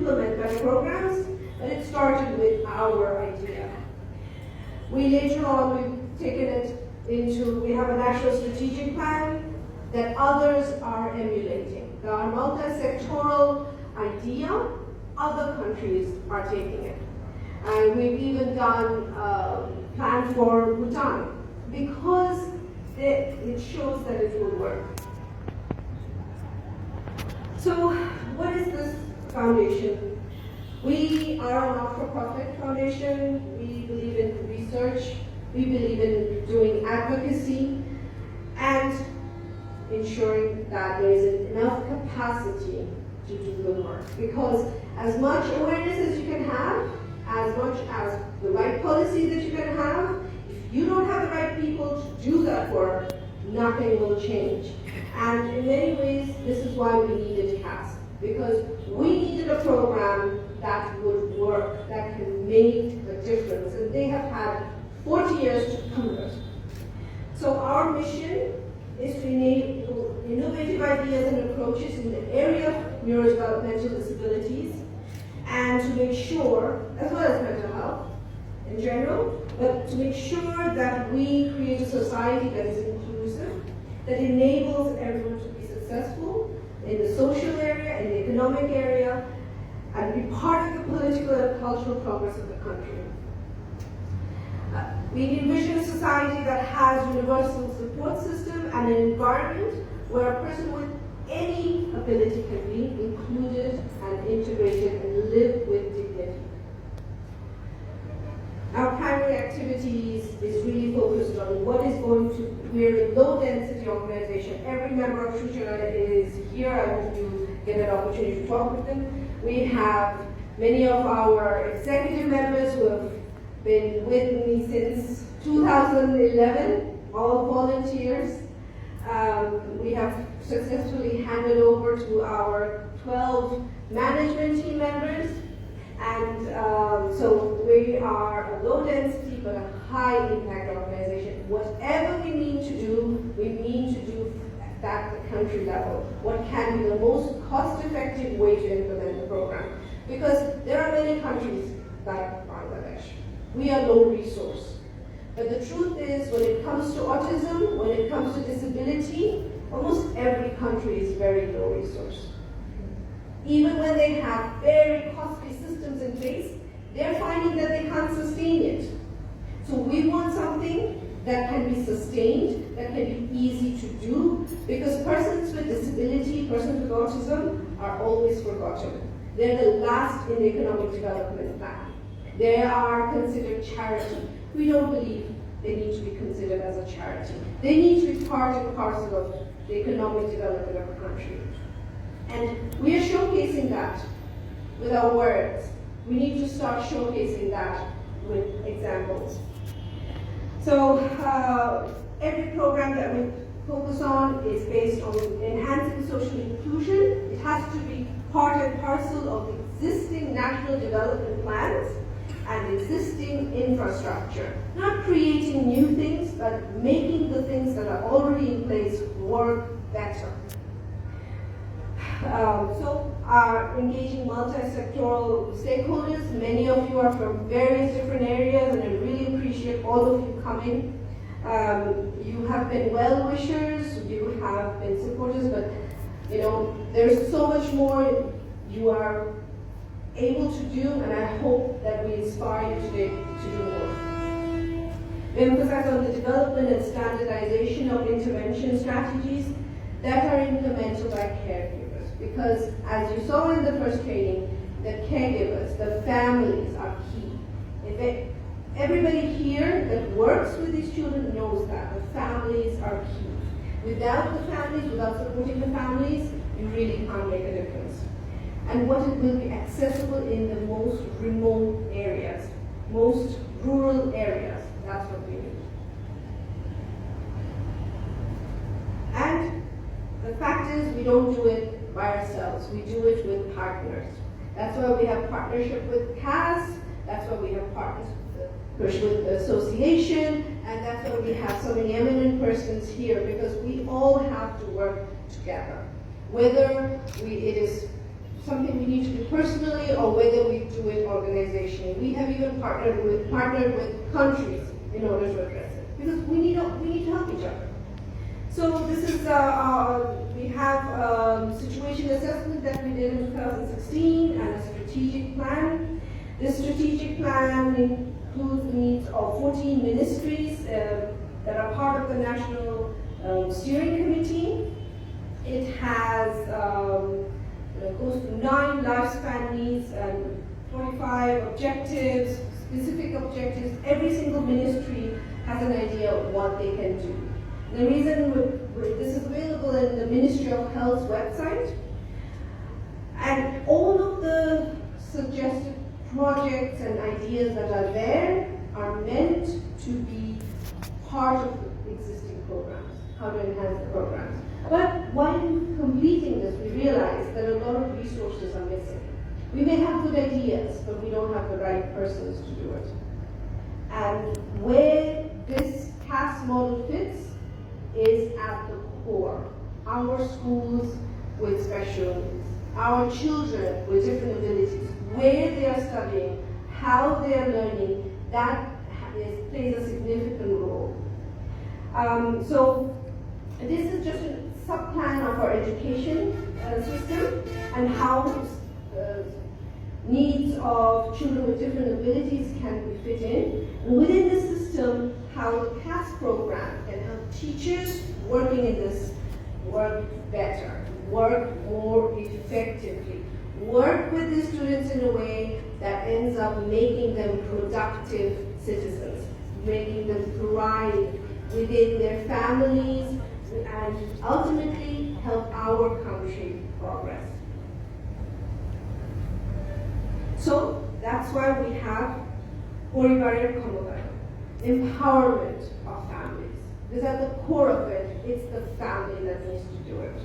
implement better programs, but it started with our idea. We later on, we've taken it into, we have a national strategic plan that others are emulating. Our multi-sectoral idea, other countries are taking it. And we've even done a plan for Bhutan because it shows that it will work. So what is this foundation? We are a not-for-profit foundation. We believe in research. We believe in doing advocacy and ensuring that there is enough capacity to do good work. Because as much awareness as you can have, as much as the right policies that you can have, if you don't have the right people to do that work, nothing will change. And in many ways, this is why we needed CAS. Because we needed a program that would work, that can make a difference. And they have had 40 years to prove it. So our mission is to enable innovative ideas and approaches in the area of neurodevelopmental disabilities, and to make sure, as well as mental health in general, but to make sure that we create a society that is inclusive, that enables everyone to be successful in the social area, in the economic area, and be part of the political and cultural progress of the country. We envision a society that has universal support system and an environment where a person with any ability can be included and integrated and live with dignity. Our primary activities is really focused on what is going to, we're a low density organization. Every member of Shuchana is here. I hope you get an opportunity to talk with them. We have many of our executive members who have been with me since 2011, all volunteers. We have successfully handed over to our 12 management team members. And so we are a low density but a high impact organization. Whatever we need to do, we need to do that at the country level. What can be the most cost-effective way to implement the program? Because there are many countries like Bangladesh. We are low resource. But the truth is, when it comes to autism, when it comes to disability, almost every country is very low resource. Even when they have very costly systems in place, they're finding that they can't sustain it. So we want something that can be sustained, that can be easy to do, because persons with disability, persons with autism are always forgotten. They're the last in the economic development plan. They are considered charity. We don't believe they need to be considered as a charity. They need to be part and parcel of the economic development of the country. And we are showcasing that with our words. We need to start showcasing that with examples. So every program that we focus on is based on enhancing social inclusion. It has to be part and parcel of existing national development plans and existing infrastructure. Not creating new things, but making the things that are already in place work better. So are engaging multi-sectoral stakeholders. Many of you are from various different areas, and I really appreciate all of you coming. You have been well-wishers, you have been supporters, but you know, there's so much more you are able to do, and I hope that we inspire you today to do more. We emphasize on the development and standardization of intervention strategies that are implemented by caregivers. Because as you saw in the first training, the caregivers, the families are key. Everybody here that works with these children knows that the families are key. Without the families, without supporting the families, you really can't make a difference. And what it will be accessible in the most remote areas, most rural areas. That's what we need. And the fact is, we don't do it by ourselves. We do it with partners. That's why we have partnership with CAS. That's why we have partners with the association, and that's why we have so many eminent persons here, because we all have to work together. Whether it is something something we need to do personally or whether we do it organizationally. We have even partnered with countries in order to address it, because we need to help each other. So this is, we have situation assessment that we did in 2016 and a strategic plan. This strategic plan includes the needs of 14 ministries that are part of the National Steering Committee. It has, goes to 9 lifespan needs and 45 objectives, specific objectives. Every single ministry has an idea of what they can do. The reason this is available in the Ministry of Health's website, and all of the suggested projects and ideas that are there are meant to be part of the existing programs, how to enhance the programs. But while completing this, we realize that a lot of resources are missing. We may have good ideas, but we don't have the right persons to do it. And where this CAS model fits is at the core. Our schools with special needs, our children with different abilities, where they are studying, how they are learning, that plays a significant role. So this is just a sub-plan of our education system and how needs of children with different abilities can be fit in. And within the system, how the CAS program can help teachers working in this work better, work more effectively, work with the students in a way that ends up making them productive citizens, making them thrive within their families, and ultimately help our country progress. So that's why we have Oribarir Komodayo, empowerment of families. Because at the core of it, it's the family that needs to do it.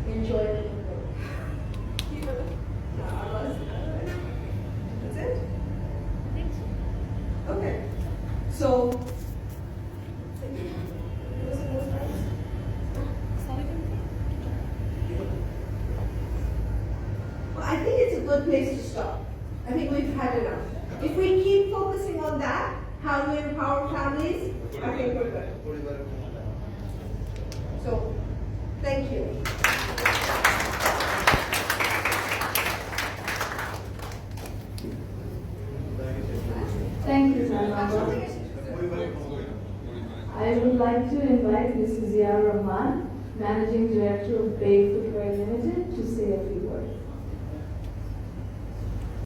Enjoy it. That's it? Okay. So, I think it's a good place to stop. I think we've had enough. If we keep focusing on that, how to empower families, I think we're good. So, thank you. Thank you, Salma. I would like to invite Mrs. Zia Rahman, Managing Director of Bay Footwear Limited, to say a few